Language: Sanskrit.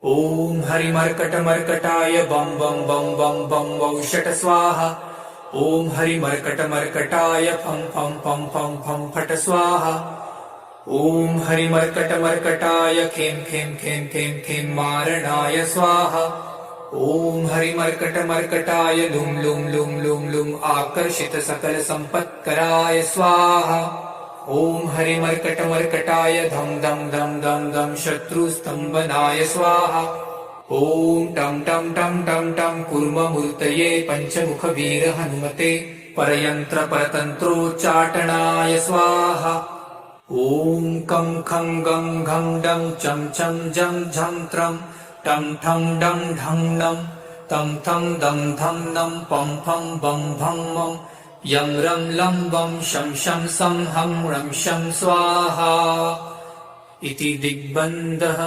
ॐ हरिमर्कटमर्कटाय बं बं बं बं बं वौषट स्वाहा। ॐ हरिमर्कटमर्कटाय फं फं फं फं फं फट स्वाहा। ॐ हरिमर्कटमर्कटाय खें खें खें खें खें मारणाय स्वाहा। ॐ हरिमर्कटमर्कटाय लुं लुं लुं लुं लुं आकर्षित सकल संपत्कराय स्वाहा। ॐ हरिमर्कटमर्कटाय धं धं धं धं धं शत्रुस्तंभनाय स्वाहा। ॐ टं टं टं टं टं कूर्ममूर्तये पञ्चमुखवीर हनुमते परयन्त्र परतन्त्रोच्चाटनाय स्वाहा। ॐ कं खं गं घं डं चं चं जं झं त्रं टं ठं डं ढं नं तं थं दं धं नं पं फं बं भं मं यं रं लं वं शं शं सं हं रं शं स्वाहा इति दिग्बन्धः।